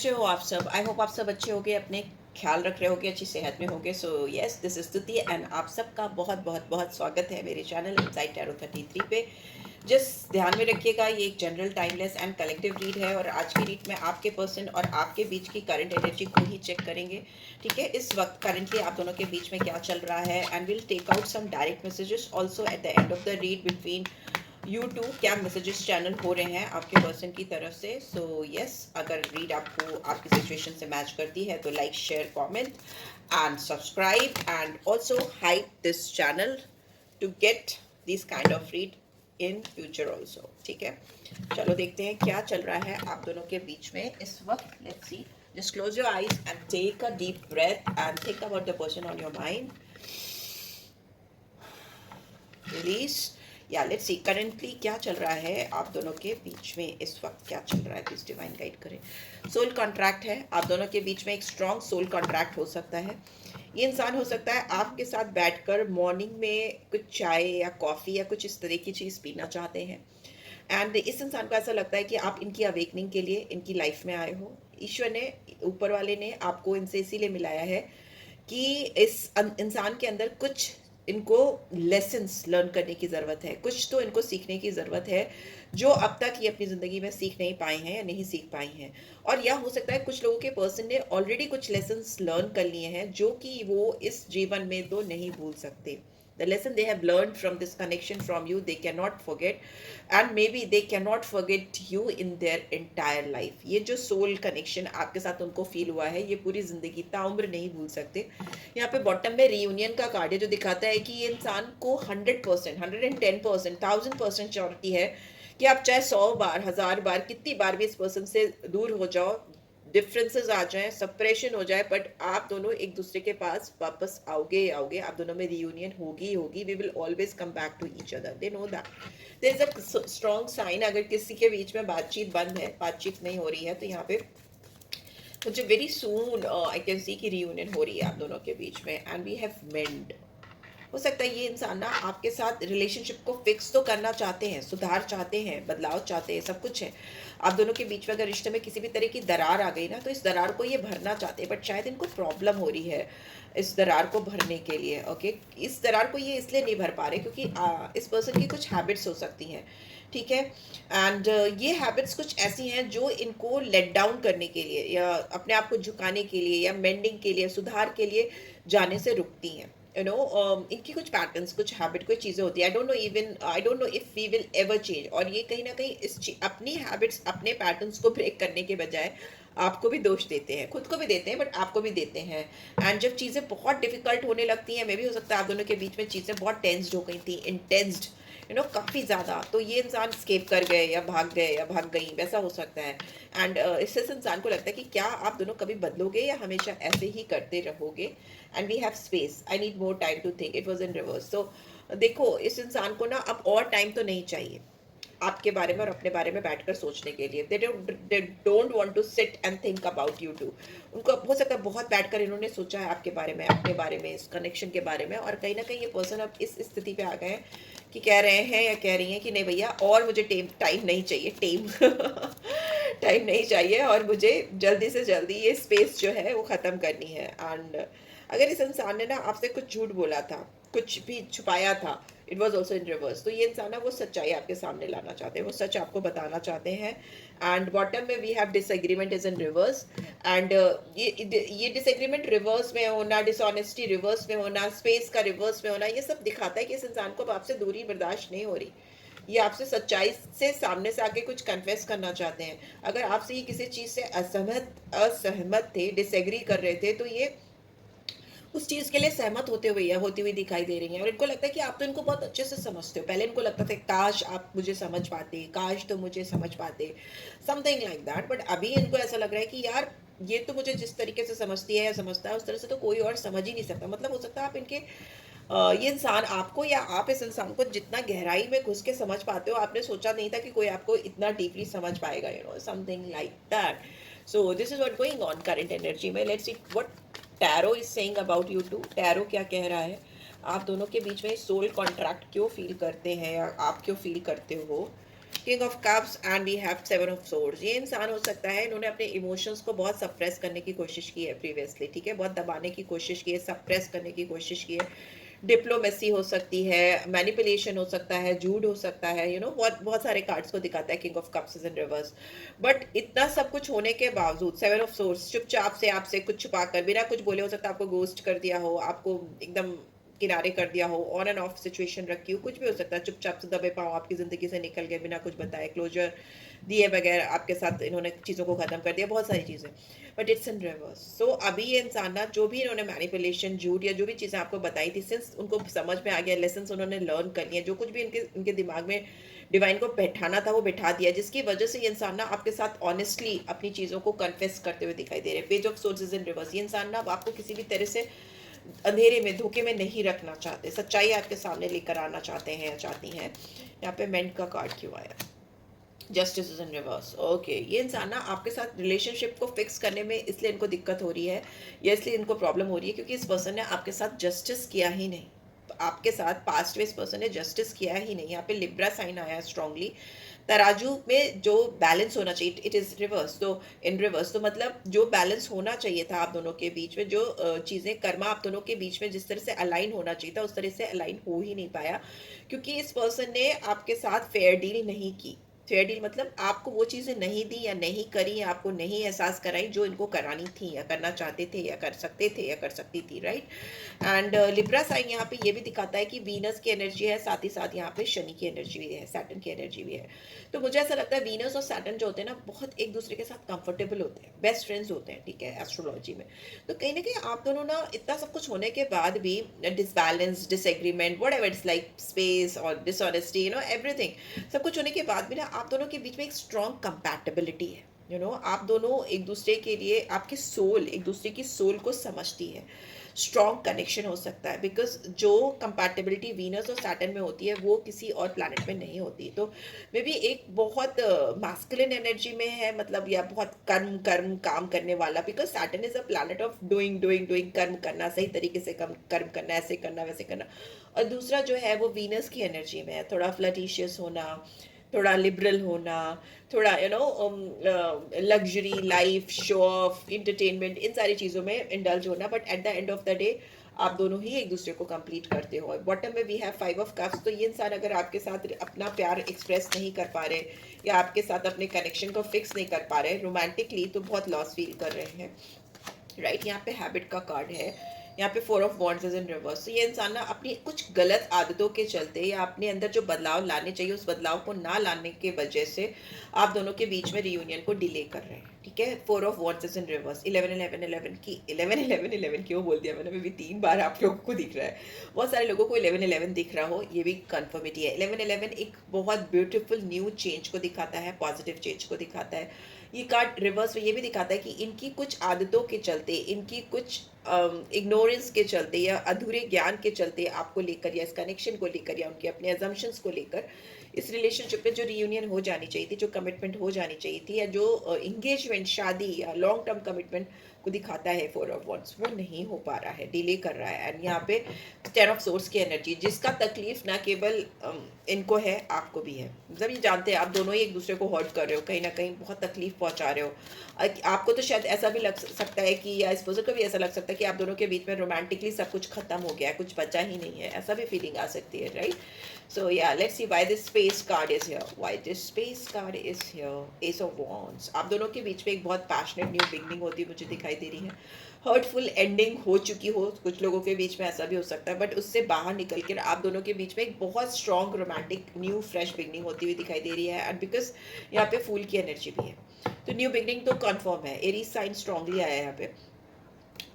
कैसे हो आप सब? आई होप आप सब अच्छे होगे, अपने ख्याल रख रहे होगे, अच्छी सेहत में होगे। सो यस, दिस इज स्तुति एंड आप सबका बहुत बहुत बहुत स्वागत है मेरे चैनल इनसाइड टैरो 33 पे। जस्ट ध्यान में रखिएगा, ये एक general timeless and collective read है और आज की रीड में आपके पर्सन और आपके बीच की करंट एनर्जी को ही चेक करेंगे। ठीक है, इस वक्त करंटली आप दोनों के बीच में क्या चल रहा है and will take out some direct messages also at the end of the read between you two. क्या मैसेजेस चैनल हो रहे हैं आपके पर्सन की तरफ से। सो यस, अगर रीड आपको आपकी सिचुएशन से मैच करती है तो like share comment and subscribe and also hype this channel to get this kind of read in future also. ठीक है, चलो देखते हैं क्या चल रहा है आप दोनों के बीच में इस वक्त। Let's see, just close your eyes and take a deep breath and think about the person on your mind. Release या लेट्स सी करंटली क्या चल रहा है आप दोनों के बीच में इस वक्त, क्या चल रहा है, प्लीज डिवाइन गाइड करें। सोल कॉन्ट्रैक्ट है आप दोनों के बीच में, एक स्ट्रॉन्ग सोल कॉन्ट्रैक्ट हो सकता है। ये इंसान हो सकता है आपके साथ बैठकर मॉर्निंग में कुछ चाय या कॉफ़ी या कुछ इस तरह की चीज़ पीना चाहते हैं एंड इस इंसान को ऐसा लगता है कि आप इनकी अवेकनिंग के लिए इनकी लाइफ में आए हो। ईश्वर ने, ऊपर वाले ने आपको इनसे इसीलिए मिलाया है कि इस इंसान के अंदर कुछ इनको लेसन्स लर्न करने की ज़रूरत है, कुछ तो इनको सीखने की ज़रूरत है जो अब तक ये अपनी ज़िंदगी में सीख नहीं पाए हैं या नहीं सीख पाई हैं। और यह हो सकता है कुछ लोगों के पर्सन ने ऑलरेडी कुछ लेसन्स लर्न कर लिए हैं जो कि वो इस जीवन में तो नहीं भूल सकते। The lesson they have learned from this connection from you, they cannot forget, and maybe they cannot forget you in their entire life. ये जो सोल कनेक्शन आपके साथ उनको फील हुआ है, ये पूरी जिंदगी ताउम्र नहीं भूल सकते। यहाँ पे बॉटम में रीयूनियन का कार्ड है जो दिखाता है कि ये इंसान को 100%, 110%, 1000% श्योरिटी है कि आप चाहे 100 बार, 1000 बार, कितनी बार भी इस पर्सन से दूर हो जाओ, डिफरेंसेस आ जाएं, सेपरेशन हो जाए, बट आप दोनों एक दूसरे के पास वापस आओगे आओगे, आप दोनों में रियूनियन होगी होगी। We will always come back to each other, they know that. There is a strong sign. अगर किसी के बीच में बातचीत बंद है, बातचीत नहीं हो रही है, तो यहाँ पे मुझे very soon I can see कि रियूनियन हो रही है आप दोनों के बीच में एंड वी हैव मेंड। हो सकता है ये इंसान ना आपके साथ रिलेशनशिप को फिक्स तो करना चाहते हैं, सुधार चाहते हैं, बदलाव चाहते हैं, सब कुछ है। आप दोनों के बीच में अगर रिश्ते में किसी भी तरह की दरार आ गई ना, तो इस दरार को ये भरना चाहते हैं, बट शायद इनको प्रॉब्लम हो रही है इस दरार को भरने के लिए। ओके, इस दरार को ये इसलिए नहीं भर पा रहे क्योंकि इस पर्सन की कुछ हैबिट्स हो सकती हैं। ठीक है, एंड ये हैबिट्स कुछ ऐसी हैं जो इनको लेट डाउन करने के लिए या अपने आप को झुकाने के लिए या मेंडिंग के लिए, सुधार के लिए जाने से रुकती हैं। इनकी कुछ पैटर्न्स, कुछ हैबिट, कुछ चीज़ें होती है। I don't know if we will ever change. और ये कहीं ना कहीं अपनी हैबिट्स, अपने पैटर्न्स को ब्रेक करने के बजाय आपको भी दोष देते हैं, खुद को भी देते हैं बट आपको भी देते हैं। एंड जब चीज़ें बहुत डिफिकल्ट होने लगती हैं, मे भी हो सकता है आप दोनों के बीच में चीज़ें बहुत टेंस्ड हो गई थी, इंटेंस्ड, काफ़ी ज़्यादा, तो ये इंसान स्केप कर गए या भाग गए या भाग गई, वैसा हो सकता है। एंड इससे इस इंसान को लगता है कि क्या आप दोनों कभी बदलोगे या हमेशा ऐसे ही करते रहोगे। And we have space, I need more time to think, it was in reverse. तो देखो, इस इंसान को ना अब और टाइम तो नहीं चाहिए आपके बारे में और अपने बारे में बैठकर सोचने के लिए। They don't want to sit and think about you too. उनको हो सकता है बहुत बैठकर इन्होंने सोचा है आपके बारे में, अपने बारे में, इस कनेक्शन के बारे में, और कहीं ना कहीं ये पर्सन अब इस स्थिति पे आ गए हैं कि कह रहे हैं या कह रही हैं कि नहीं भैया, और मुझे टाइम नहीं चाहिए, टाइम नहीं चाहिए, और मुझे जल्दी से जल्दी ये स्पेस जो है वो ख़त्म करनी है। एंड अगर इस इंसान ने ना आपसे कुछ झूठ बोला था, कुछ भी छुपाया था, it was also in reverse, तो ये इंसान ना वो सच्चाई आपके सामने लाना चाहते हैं, वो सच आपको बताना चाहते हैं। एंड बॉटम में we have disagreement is in reverse. And ये डिसएग्रीमेंट रिवर्स में होना, डिसऑनेस्टी रिवर्स में होना, स्पेस का रिवर्स में होना, ये सब दिखाता है कि इस इंसान को अब आपसे दूरी बर्दाश्त नहीं हो रही। ये आपसे सच्चाई से सामने से आके कुछ कन्फेस करना चाहते हैं। अगर आपसे ये किसी चीज़ से असहमत थे, डिसएग्री कर रहे थे, तो ये उस चीज के लिए सहमत होते हुए या होती हुई दिखाई दे रही हैं। और इनको लगता है कि आप तो इनको बहुत अच्छे से समझते हो। पहले इनको लगता था काश आप मुझे समझ पाते, काश तो मुझे समझ पाते, समथिंग लाइक दैट। बट अभी इनको ऐसा लग रहा है कि यार, ये तो मुझे जिस तरीके से समझती है या समझता है, उस तरह से तो कोई और समझ ही नहीं सकता। मतलब हो सकता है आप इनके ये इंसान आपको या आप इस इंसान को जितना गहराई में घुस के समझ पाते हो, आपने सोचा नहीं था कि कोई आपको इतना डीपली समझ पाएगा, something like that. So this is what going on current energy में। Let's see what tarot is saying about you too. Tarot क्या कह रहा है आप दोनों के बीच में? सोल कॉन्ट्रैक्ट क्यों फील करते हैं या आप क्यों फील करते हो? King of cups and we have seven of swords. ये इंसान हो सकता है इन्होंने अपने इमोशंस को बहुत सप्रेस करने की कोशिश की है प्रीवियसली, ठीक है, बहुत दबाने की कोशिश की है, सप्रेस करने की कोशिश की है। डिप्लोमेसी हो सकती है, मैनिपुलेशन हो सकता है, झूठ हो सकता है, यू नो बहुत बहुत सारे कार्ड्स को दिखाता है king of cups is in reverse. But इतना सब कुछ होने के बावजूद सेवन ऑफ सोर्स चुपचाप से आपसे कुछ छुपा कर बिना कुछ बोले, हो सकता है आपको गोस्ट कर दिया हो, आपको एकदम किनारे कर दिया हो, ऑन एंड ऑफ सिचुएशन रखी हो, कुछ भी हो सकता है, चुपचाप से दबे पाओ आपकी जिंदगी से निकल गए बिना कुछ बताए, क्लोजर दिए बगैर आपके साथ इन्होंने चीज़ों को ख़त्म कर दिया, बहुत सारी चीज़ें, बट इट्स इन रिवर्स। सो अभी ये इंसान ना जो भी इन्होंने मैनिपुलेशन, झूठ या जो भी चीज़ें आपको बताई थी, सिंस उनको समझ में आ गया, लेसन उन्होंने लर्न कर लिया, जो कुछ भी इनके दिमाग में डिवाइन को बैठाना था वो बैठा दिया, जिसकी वजह से ये इंसान ना आपके साथ ऑनेस्टली अपनी चीज़ों को कन्फेस करते हुए दिखाई दे रहे हैं। Page of sources in reverse. ये इंसान ना आपको किसी भी तरह से अंधेरे में, धोखे में नहीं रखना चाहते, सच्चाई आपके सामने लेकर आना चाहते हैं या चाहती हैं। यहाँ पे मेंट का कार्ड क्यों आया? Justice is in reverse. Okay, ये इंसान ना आपके साथ रिलेशनशिप को फिक्स करने में इसलिए इनको दिक्कत हो रही है या इसलिए इनको प्रॉब्लम हो रही है क्योंकि इस पर्सन ने आपके साथ जस्टिस किया ही नहीं। तो आपके साथ पास्ट में इस पर्सन ने जस्टिस किया ही नहीं। यहाँ पे लिब्रा साइन आया स्ट्रांगली। तराजू में जो बैलेंस होना चाहिए, इट इज रिवर्स। तो इन रिवर्स तो मतलब जो बैलेंस होना चाहिए था आप दोनों के बीच में, जो चीज़ें कर्मा आप दोनों के बीच में जिस तरह से अलाइन होना चाहिए था उस तरह से अलाइन हो ही नहीं पाया, क्योंकि इस पर्सन ने आपके साथ फेयर डील नहीं की। फेयर डील मतलब आपको वो चीज़ें नहीं दी या नहीं करी या आपको नहीं एहसास कराई जो इनको करानी थी या करना चाहते थे या कर सकते थे या कर सकती थी, राइट। एंड लिब्रा साइन यहाँ पे ये भी दिखाता है कि वीनस की एनर्जी है, साथ ही साथ यहाँ पे शनि की एनर्जी भी है, सैटर्न की एनर्जी भी है। तो मुझे ऐसा लगता है वीनस और सैटर्न जो होते हैं ना बहुत एक दूसरे के साथ कंफर्टेबल होते हैं, बेस्ट फ्रेंड्स होते हैं, ठीक है, एस्ट्रोलॉजी में। तो कहीं ना कहीं आप दोनों ना इतना सब कुछ होने के बाद भी disbalance, disagreement, whatever it's like, space और डिसऑनेस्टी, यू नो एवरीथिंग, सब कुछ होने के बाद भी ना आप दोनों के बीच में एक स्ट्रॉन्ग कंपैटिबिलिटी है। यू नो आप दोनों एक दूसरे के लिए, आपकी सोल एक दूसरे की सोल को समझती है। स्ट्रॉन्ग कनेक्शन हो सकता है बिकॉज जो कंपैटिबिलिटी वीनस और सैटर्न में होती है वो किसी और प्लैनेट में नहीं होती। तो मे बी एक बहुत मैस्कुलिन एनर्जी में है, मतलब या बहुत कर्म कर्म काम करने वाला, because Saturn is a planet of doing doing doing, कर्म करना, सही तरीके से कर्म करना, ऐसे करना वैसे करना। और दूसरा जो है वो वीनस की एनर्जी में है, थोड़ा फ्लर्टिशियस होना, थोड़ा लिबरल होना, थोड़ा you know luxury life, show off, entertainment, इन सारी चीज़ों में इंडल्ज होना। But at the end of the day आप दोनों ही एक दूसरे को कंप्लीट करते हो। बॉटम में we have five of cups. तो ये इंसान अगर आपके साथ अपना प्यार एक्सप्रेस नहीं कर पा रहे या आपके साथ अपने कनेक्शन को फिक्स नहीं कर पा रहे रोमांटिकली, तो बहुत लॉस फील कर रहे हैं, राइट। यहाँ पे हैबिट का कार्ड है, यहाँ पे four of wands is in reverse. तो ये इंसान ना अपनी कुछ गलत आदतों के चलते या अपने अंदर जो बदलाव लाने चाहिए उस बदलाव को ना लाने के वजह से आप दोनों के बीच में रियूनियन को डिले कर रहे हैं, ठीक है। Four of wands is in reverse. 11 की 11 क्यों बोल दिया मैंने, अभी 3 बार आप लोगों को दिख रहा है, बहुत सारे लोगों को 11 दिख रहा हो, ये भी कन्फर्मिटी है। 11 एक बहुत ब्यूटीफुल न्यू चेंज को दिखाता है, पॉजिटिव चेंज को दिखाता है। ये कार्ड रिवर्स में ये भी दिखाता है कि इनकी कुछ आदतों के चलते, इनकी कुछ इग्नोरेंस के चलते या अधूरे ज्ञान के चलते आपको लेकर या इस कनेक्शन को लेकर या उनके अपने अजम्पशंस को लेकर इस रिलेशनशिप में जो रियूनियन हो जानी चाहिए थी, जो कमिटमेंट हो जानी चाहिए थी, या जो एंगेजमेंट, शादी या लॉन्ग टर्म कमिटमेंट को दिखाता है फोर ऑफ वॉन्ड्स, वो नहीं हो पा रहा है, डिले कर रहा है। एंड यहाँ पे 10 ऑफ सोर्स की एनर्जी, जिसका तकलीफ ना केवल इनको है, आपको भी है। मतलब ये जानते हैं आप दोनों ही एक दूसरे को हर्ट कर रहे हो, कहीं ना कहीं बहुत तकलीफ पहुंचा रहे हो। आपको तो शायद ऐसा भी लग सकता है कि, या इस पर्सन को भी ऐसा लग सकता है कि आप दोनों के बीच में रोमांटिकली सब कुछ खत्म हो गया है, कुछ बचा ही नहीं है, ऐसा भी फीलिंग आ सकती है, right. So yeah, let's see why this space card is here. Why this space card is here? Ace of Wands. आप दोनों के बीच में एक बहुत पैशनेट न्यू बिगनिंग होती है मुझे दिखाई दे रही है। हर्टफुल एंडिंग हो चुकी हो कुछ लोगों के बीच में, ऐसा भी हो सकता है, बट उससे बाहर निकल कर आप दोनों के बीच में एक बहुत strong romantic new fresh beginning होती हुई दिखाई दे रही है। एंड बिकॉज यहाँ पे फूल की एनर्जी भी है, तो न्यू बिगनिंग तो कन्फर्म है। एरीज साइन स्ट्रांगली आया है यहाँ पे।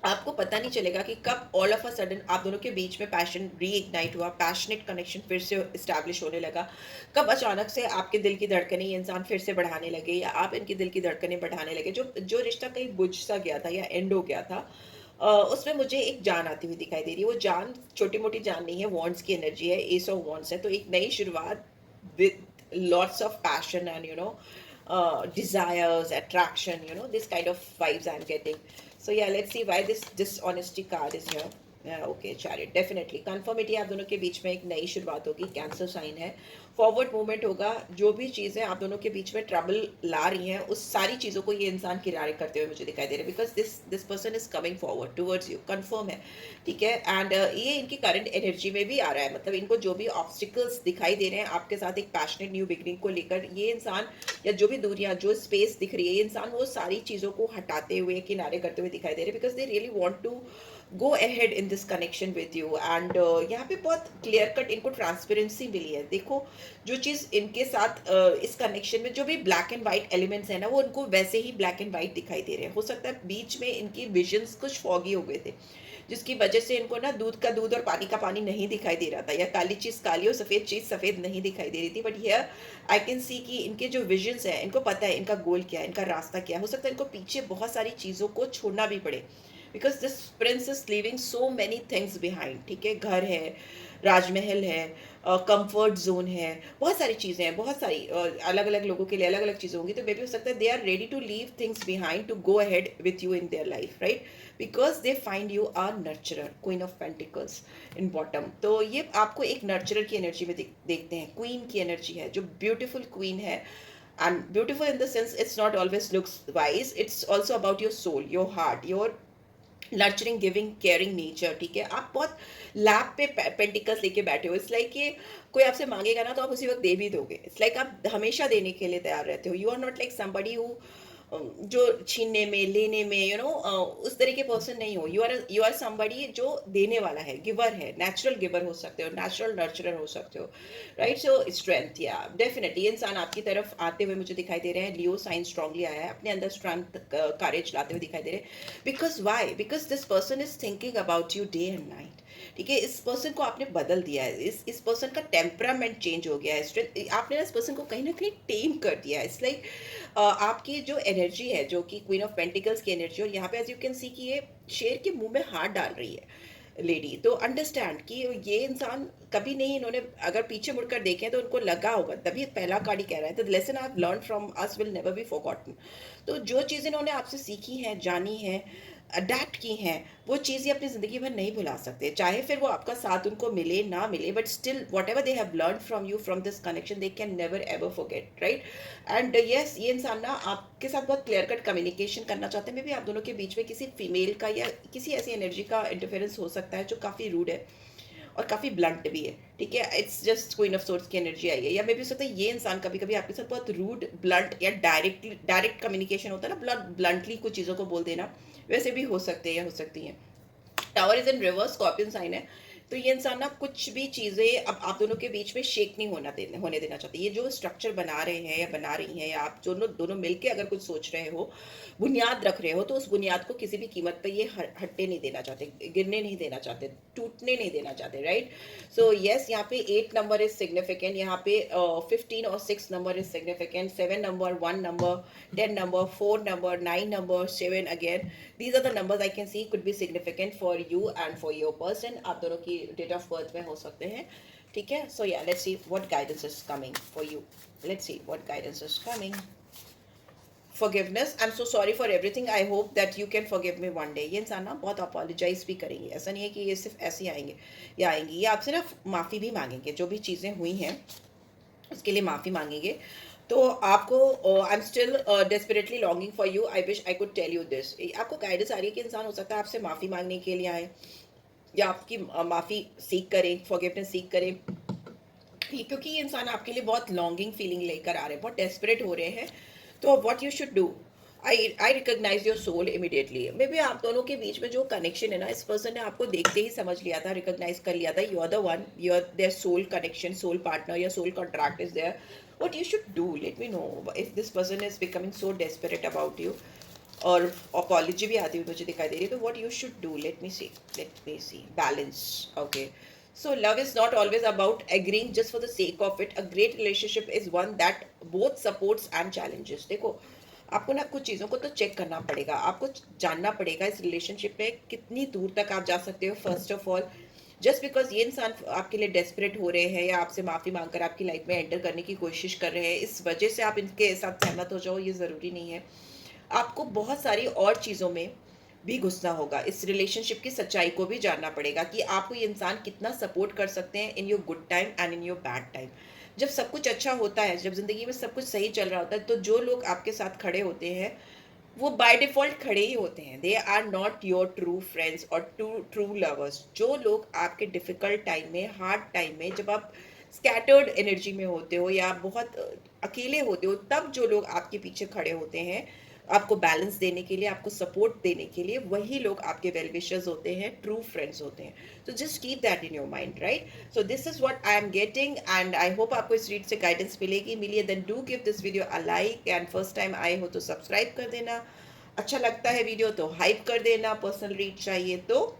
आपको पता नहीं चलेगा कि कब ऑल ऑफ अ सडन आप दोनों के बीच में पैशन रीइग्नाइट हुआ, पैशनेट कनेक्शन फिर से इस्टेब्लिश होने लगा। कब अचानक से आपके दिल की धड़कनें ये इंसान फिर से बढ़ाने लगे या आप इनके दिल की धड़कनें बढ़ाने लगे। जो जो रिश्ता कहीं बुझ सा गया था या एंड हो गया था, उसमें मुझे एक जान आती हुई दिखाई दे रही है। वो जान छोटी मोटी जान नहीं है, वॉन्ड्स की एनर्जी है, एस ऑफ वॉन्ड्स है। तो एक नई शुरुआत with lots of passion and you know desires, attraction, you know, this kind of vibes I'm getting. So yeah, let's see why this dishonesty card is here. Okay chariot, definitely conformity आप दोनों के बीच में एक नई शुरुआत होगी, cancer sign है, forward movement होगा, जो भी चीज़ें आप दोनों के बीच में ट्रबल ला रही हैं उस सारी चीज़ों को ये इंसान किनारे करते हुए मुझे दिखाई दे रहा है, because this person is coming forward towards you, confirm है, ठीक है। एंड ये इनकी करंट एनर्जी में भी आ रहा है, मतलब इनको जो भी ऑब्स्टिकल्स दिखाई दे रहे हैं आपके साथ एक पैशनेट न्यू बिगनिंग को लेकर, ये इंसान या जो भी दूरियां जो स्पेस दिख रही है, ये इंसान वो सारी चीज़ों को हटाते हुए किनारे करते हुए दिखाई दे रहे हैं, because they really want to go ahead in this connection with you. And यहाँ पे बहुत क्लियर कट इनको ट्रांसपेरेंसी मिली है। देखो जो चीज़ इनके साथ इस कनेक्शन में जो भी ब्लैक एंड वाइट एलिमेंट्स है ना, वो उनको वैसे ही ब्लैक एंड वाइट दिखाई दे रहे हैं। हो सकता है बीच में इनकी विजन्स कुछ फॉगी हो गए थे, जिसकी वजह से इनको ना दूध का दूध और पानी का पानी नहीं दिखाई दे रहा था, या काली चीज़ काली और सफ़ेद चीज़ सफ़ेद नहीं दिखाई दे रही थी। But here I can see कि इनके जो विजन्स हैं, इनको पता है इनका गोल क्या है, इनका रास्ता क्या है। हो सकता है इनको पीछे बहुत सारी चीज़ों को छोड़ना भी पड़े, because this Prince is living so many things behind, ठीक है। घर है, राजमहल है, कंफर्ट जोन है, बहुत सारी चीज़ें हैं, बहुत सारी अलग अलग लोगों के लिए अलग अलग चीज़ें होंगी। तो मे भी हो सकता है they are ready to leave things behind to go ahead with you in their life, right, because they find you are nurturer, queen of pentacles in bottom. तो ये आपको एक नर्चरर की एनर्जी में देखते हैं, क्वीन की एनर्जी है, जो ब्यूटिफुल क्वीन है। And beautiful in the sense it's not always looks wise, it's also about your soul, your heart, your nurturing, giving, caring nature, ठीक है। आप बहुत लैप पे पेंटिकल्स लेके बैठे हो। इट्स लाइक कि कोई आपसे मांगेगा ना तो आप उसी वक्त दे भी दोगे। इट्स लाइक आप हमेशा देने के लिए तैयार रहते हो। You are not like somebody who जो छीनने में लेने में उस तरह के पर्सन नहीं हो। यू आर समबडी जो देने वाला है, गिवर है, नेचुरल गिवर हो सकते हो, नेचुरल नर्चरर हो सकते हो, राइट। सो स्ट्रेंथ, या डेफिनेटली ये इंसान आपकी तरफ आते हुए मुझे दिखाई दे रहे हैं। लियो साइन स्ट्रांगली आया है, अपने अंदर स्ट्रेंथ करेज लाते हुए दिखाई दे रहे हैं। Because why, because this person is thinking about you day and night, ठीक है। इस पर्सन को आपने बदल दिया है, इस पर्सन का टेम्परामेंट चेंज हो गया है, स्ट्रेंथ आपने इस पर्सन को कहीं ना कहीं टेम कर दिया है। इट्स लाइक आपकी जो एनर्जी है, जो कि क्वीन ऑफ पेंटिकल्स की एनर्जी, और यहाँ पे एज यू कैन सी कि ये शेर के मुंह में हाथ डाल रही है लेडी। तो अंडरस्टैंड कि ये इंसान कभी नहीं, इन्होंने अगर पीछे मुड़कर देखें तो उनको लगा होगा, तभी पहला कार्ड ही कह रहा है, the lesson I have learn from us will never be forgotten. तो जो चीज़ें इन्होंने आपसे सीखी हैं, जानी हैं, अडेप्ट की हैं, वो चीज़ें अपनी ज़िंदगी भर नहीं भुला सकते, चाहे फिर वो आपका साथ उनको मिले ना मिले, but still what ever they have learn from you from this connection they can never ever forget, right. And yes, ये इंसान ना आपके साथ बहुत क्लियर कट कम्युनिकेशन करना चाहते हैं। मे बी आप दोनों के बीच में किसी फीमेल का या किसी ऐसी एनर्जी का इंटरफेरेंस हो सकता है जो काफ़ी रूड है और काफ़ी ब्लंट भी है, ठीक है। It's just queen of swords की एनर्जी आई है। या मे भी हो सकता है ये इंसान कभी कभी आपके साथ बहुत रूड, ब्लंट या डायरेक्ट कम्युनिकेशन होता है ना, ब्लंटली कुछ चीज़ों को बोल देना, वैसे भी हो सकते हैं या हो सकती हैं। Tower is in reverse, scorpion sign है। तो ये इंसान ना कुछ भी चीज़ें अब आप दोनों के बीच में शेक नहीं होने देना चाहते। ये जो स्ट्रक्चर बना रहे हैं या बना रही हैं, या आप दोनों दोनों मिलके अगर कुछ सोच रहे हो, बुनियाद रख रहे हो, तो उस बुनियाद को किसी भी कीमत पे ये हटने नहीं देना चाहते, गिरने नहीं देना चाहते, टूटने नहीं देना चाहते, राइट। सो यस, यहाँ पे 8 नंबर इज सिग्निफिकेंट, यहाँ पे 15 और 6 number is significant, 7 number, 1 number, 10 number, 4 number, 9 number, 7 again, these are the numbers I can see could be significant for you and for your person। आप दोनों की date of birth में हो सकते हैं, ठीक है। सो या let's see what guidance is coming for you, let's see what guidance is coming. Forgiveness, I am so sorry for everything, I hope that you can forgive me one day. ये इंसान ना बहुत अपोलोजाइज भी करेंगे, ऐसा नहीं है कि ये सिर्फ ऐसे ही आएंगे या आएंगी, ये आपसे ना माफ़ी भी मांगेंगे, जो भी चीज़ें हुई हैं उसके लिए माफ़ी मांगेंगे। तो आपको I am still desperately longing for you, I wish I could tell you this. आपको गाइडेंस आ रही है कि इंसान हो सकता है आपसे माफ़ी मांगने के लिए आए, या आपकी माफ़ी सीख करें, फॉरगिवनेस सीख करें, क्योंकि ये इंसान आपके लिए बहुत लॉन्गिंग फीलिंग लेकर आ रहे हैं, बहुत डेस्परेट हो रहे हैं। तो what you should do, I recognise your soul immediately. Maybe आप दोनों के बीच में जो कनेक्शन है ना, इस पर्सन ने आपको देखते ही समझ लिया था, रिकॉग्नाइज कर लिया था, you are the one, you are their soul connection, soul partner या soul contract is there. What you should do, let me know if this person is becoming so desperate about you, और apology भी आती हुई मुझे दिखाई दे रही है। तो what you should do, let me see balance, okay. So love is not always about agreeing just for the sake of it. A great relationship is one that both supports and challenges. देखो, आपको ना कुछ चीज़ों को तो check करना पड़ेगा, आपको जानना पड़ेगा इस रिलेशनशिप में कितनी दूर तक आप जा सकते हो। First of all, just because ये इंसान आपके लिए डेस्परेट हो रहे हैं या आपसे माफ़ी मांगकर आपकी लाइफ में एंटर करने की कोशिश कर रहे हैं, इस वजह से आप इनके साथ सहमत हो जाओ, ये ज़रूरी नहीं है। आपको बहुत सारी और चीज़ों में भी घुसना होगा, इस रिलेशनशिप की सच्चाई को भी जानना पड़ेगा कि आपको ये इंसान कितना सपोर्ट कर सकते हैं in your good time and in your bad time. जब सब कुछ अच्छा होता है, जब ज़िंदगी में सब कुछ सही चल रहा होता है, तो जो लोग आपके साथ खड़े होते हैं वो बाय डिफ़ॉल्ट खड़े ही होते हैं। They are not your true friends और ट्रू लवर्स। जो लोग आपके डिफ़िकल्ट टाइम में, हार्ड टाइम में, जब आप स्कैटर्ड एनर्जी में होते हो या बहुत अकेले होते हो, तब जो लोग आपके पीछे खड़े होते हैं, आपको बैलेंस देने के लिए, आपको सपोर्ट देने के लिए, वही लोग आपके वेल विशर्स होते हैं, ट्रू फ्रेंड्स होते हैं। तो just keep that in your mind, right? So this is what I am getting and I hope आपको इस रीड से गाइडेंस मिली है। Then do give this video a like and first time आए हो तो सब्सक्राइब कर देना। अच्छा लगता है वीडियो तो हाइप कर देना। पर्सनल रीड चाहिए तो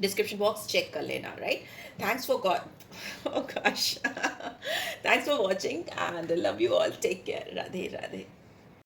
डिस्क्रिप्शन बॉक्स चेक कर लेना, right? Thanks for God oh gosh thanks for watching and love you all, take care, Radhe Radhe.